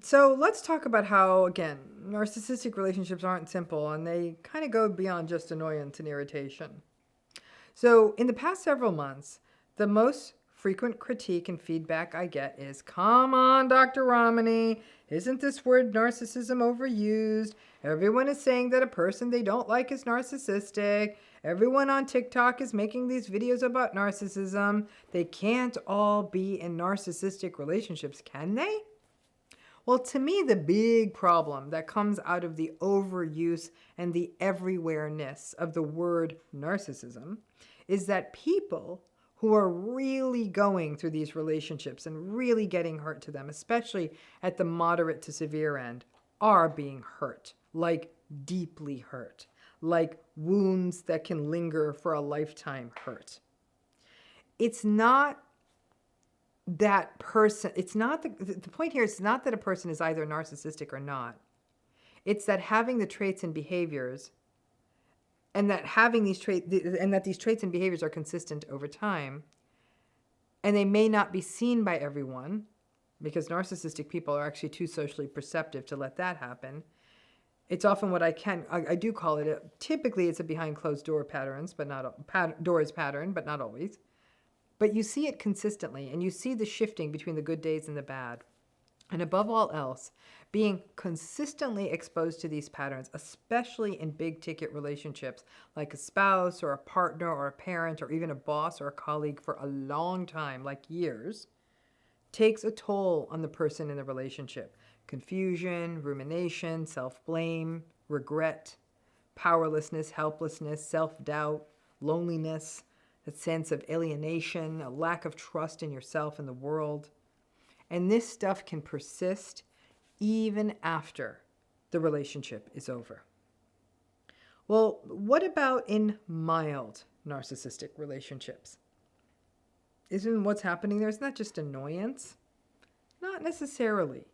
So let's talk about how, again, narcissistic relationships aren't simple and they kind of go beyond just annoyance and irritation. So, in the past several months, the most frequent critique and feedback I get is, come on, Dr. Ramani, isn't this word narcissism overused? Everyone is saying that a person they don't like is narcissistic. Everyone on TikTok is making these videos about narcissism. They can't all be in narcissistic relationships, can they? Well, to me, the big problem that comes out of the overuse and the everywhereness of the word narcissism is that people who are really going through these relationships and really getting hurt to them, especially at the moderate to severe end, are being hurt, like deeply hurt, like wounds that can linger for a lifetime hurt. It's not that person, it's not the point here is not that a person is either narcissistic or not. It's that having the traits and behaviors, and that having these traits, and that these traits and behaviors are consistent over time, and they may not be seen by everyone because narcissistic people are actually too socially perceptive to let that happen. It's often what I do call it, typically it's a behind closed door patterns, but not doors pattern, but not always. But you see it consistently, and you see the shifting between the good days and the bad. And above all else, being consistently exposed to these patterns, especially in big ticket relationships, like a spouse or a partner or a parent or even a boss or a colleague for a long time, like years, takes a toll on the person in the relationship. Confusion, rumination, self-blame, regret, powerlessness, helplessness, self-doubt, loneliness, a sense of alienation, a lack of trust in yourself and the world. And this stuff can persist even after the relationship is over. Well, what about in mild narcissistic relationships? Isn't what's happening there, isn't that just annoyance? Not necessarily.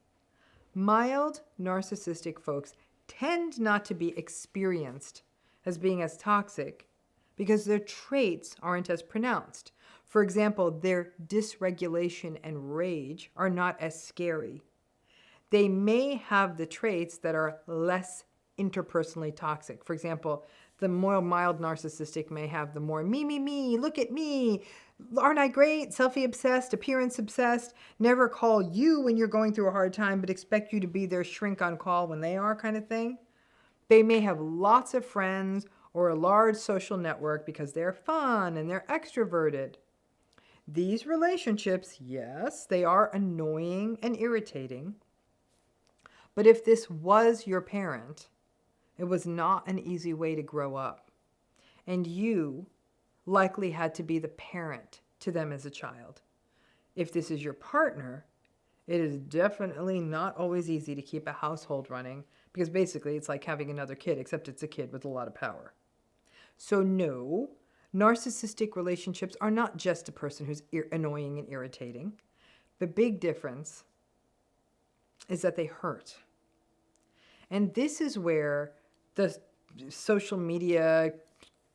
Mild narcissistic folks tend not to be experienced as being as toxic because their traits aren't as pronounced. For example, their dysregulation and rage are not as scary. They may have the traits that are less interpersonally toxic. For example, the more mild narcissistic may have the more me, look at me, aren't I great, selfie obsessed, appearance obsessed, never call you when you're going through a hard time, but expect you to be their shrink on call when they are kind of thing. They may have lots of friends or a large social network because they're fun and they're extroverted. These relationships, yes, they are annoying and irritating. But if this was your parent, it was not an easy way to grow up. And you likely had to be the parent to them as a child. If this is your partner, it is definitely not always easy to keep a household running because basically it's like having another kid, except it's a kid with a lot of power. So no, narcissistic relationships are not just a person who's annoying and irritating. The big difference is that they hurt. And this is where the social media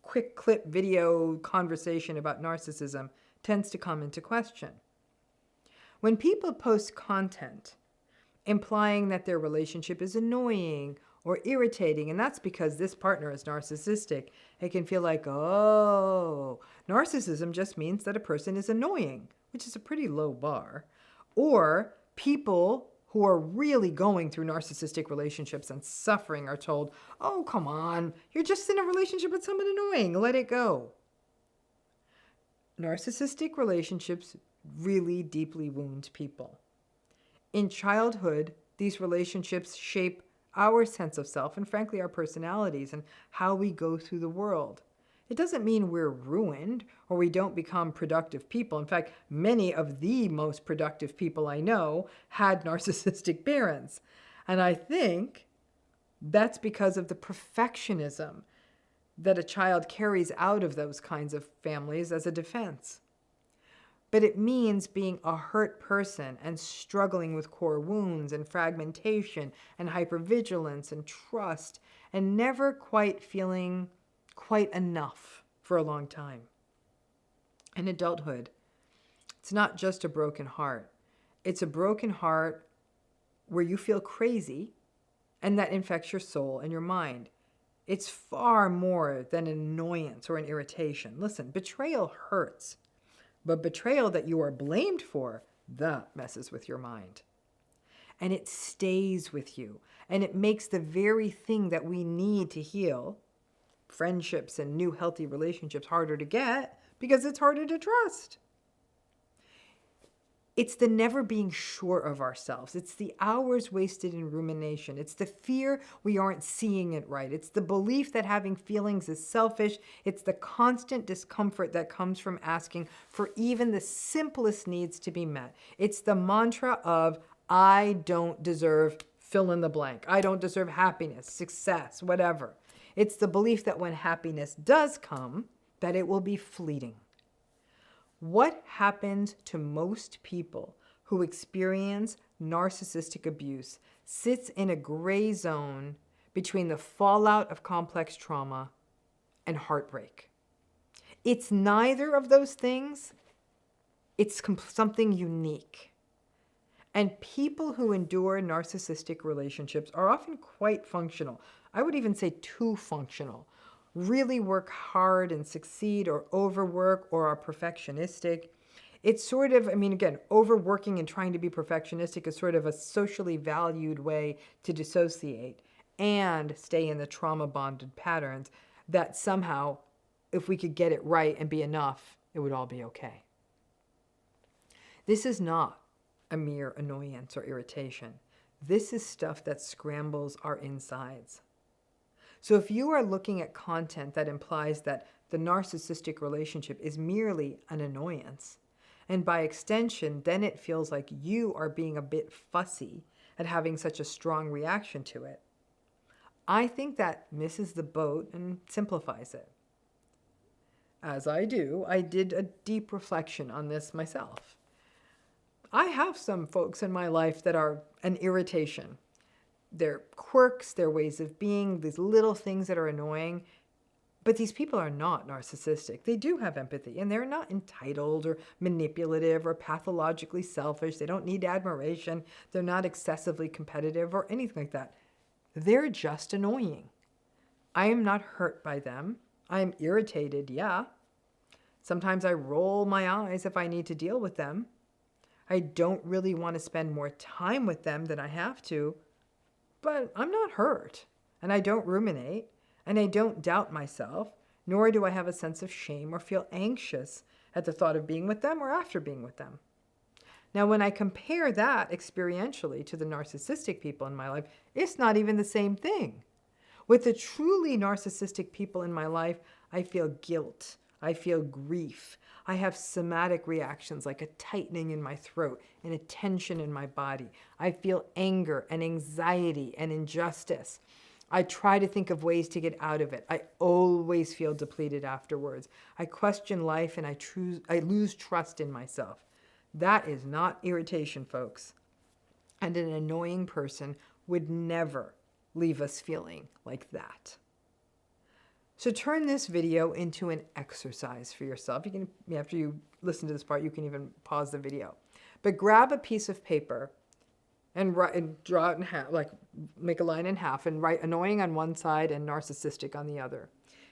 quick clip video conversation about narcissism tends to come into question. When people post content implying that their relationship is annoying or irritating, and that's because this partner is narcissistic, it can feel like, oh, narcissism just means that a person is annoying, which is a pretty low bar. Or people who are really going through narcissistic relationships and suffering are told, oh, come on, you're just in a relationship with someone annoying, let it go. Narcissistic relationships really deeply wound people. In childhood, these relationships shape our sense of self and frankly our personalities and how we go through the world. It doesn't mean we're ruined or we don't become productive people. In fact, many of the most productive people I know had narcissistic parents. And I think that's because of the perfectionism that a child carries out of those kinds of families as a defense. But it means being a hurt person and struggling with core wounds and fragmentation and hypervigilance and trust and never quite feeling quite enough for a long time. In adulthood, it's not just a broken heart. It's a broken heart where you feel crazy, and that infects your soul and your mind. It's far more than an annoyance or an irritation. Listen, betrayal hurts, but betrayal that you are blamed for, that messes with your mind. And it stays with you, and it makes the very thing that we need to heal, friendships and new healthy relationships, harder to get because it's harder to trust. It's the never being sure of ourselves. It's the hours wasted in rumination. It's the fear we aren't seeing it right. It's the belief that having feelings is selfish. It's the constant discomfort that comes from asking for even the simplest needs to be met. It's the mantra of, I don't deserve fill in the blank. I don't deserve happiness, success, whatever. It's the belief that when happiness does come, that it will be fleeting. What happens to most people who experience narcissistic abuse sits in a gray zone between the fallout of complex trauma and heartbreak. It's neither of those things. It's something unique. And people who endure narcissistic relationships are often quite functional. I would even say too functional. Really work hard and succeed, or overwork, or are perfectionistic. It's sort of, again, overworking and trying to be perfectionistic is sort of a socially valued way to dissociate and stay in the trauma-bonded patterns that somehow, if we could get it right and be enough, it would all be okay. This is not a mere annoyance or irritation. This is stuff that scrambles our insides. So if you are looking at content that implies that the narcissistic relationship is merely an annoyance, and by extension, then it feels like you are being a bit fussy at having such a strong reaction to it, I think that misses the boat and simplifies it. As I do, I did a deep reflection on this myself. I have some folks in my life that are an irritation. Their quirks, their ways of being, these little things that are annoying. But these people are not narcissistic. They do have empathy, and they're not entitled or manipulative or pathologically selfish. They don't need admiration. They're not excessively competitive or anything like that. They're just annoying. I am not hurt by them. I am irritated, yeah. Sometimes I roll my eyes if I need to deal with them. I don't really want to spend more time with them than I have to, but I'm not hurt, and I don't ruminate, and I don't doubt myself, nor do I have a sense of shame or feel anxious at the thought of being with them or after being with them. Now, when I compare that experientially to the narcissistic people in my life, it's not even the same thing. With the truly narcissistic people in my life, I feel guilt. I feel grief. I have somatic reactions like a tightening in my throat and a tension in my body. I feel anger and anxiety and injustice. I try to think of ways to get out of it. I always feel depleted afterwards. I question life and I lose trust in myself. That is not irritation, folks. And an annoying person would never leave us feeling like that. So turn this video into an exercise for yourself. You can, after you listen to this part, you can even pause the video. But grab a piece of paper and draw it in half, like make a line in half, and write annoying on one side and narcissistic on the other.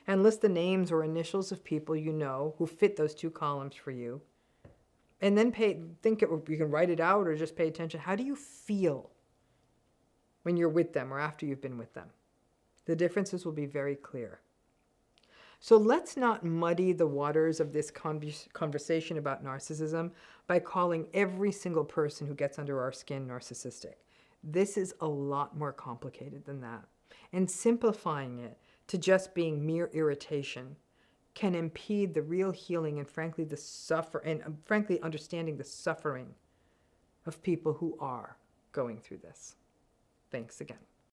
And list the names or initials of people you know who fit those two columns for you. And then you can write it out or just pay attention. How do you feel when you're with them or after you've been with them? The differences will be very clear. So let's not muddy the waters of this conversation about narcissism by calling every single person who gets under our skin narcissistic. This is a lot more complicated than that. And simplifying it to just being mere irritation can impede the real healing and frankly understanding the suffering of people who are going through this. Thanks again.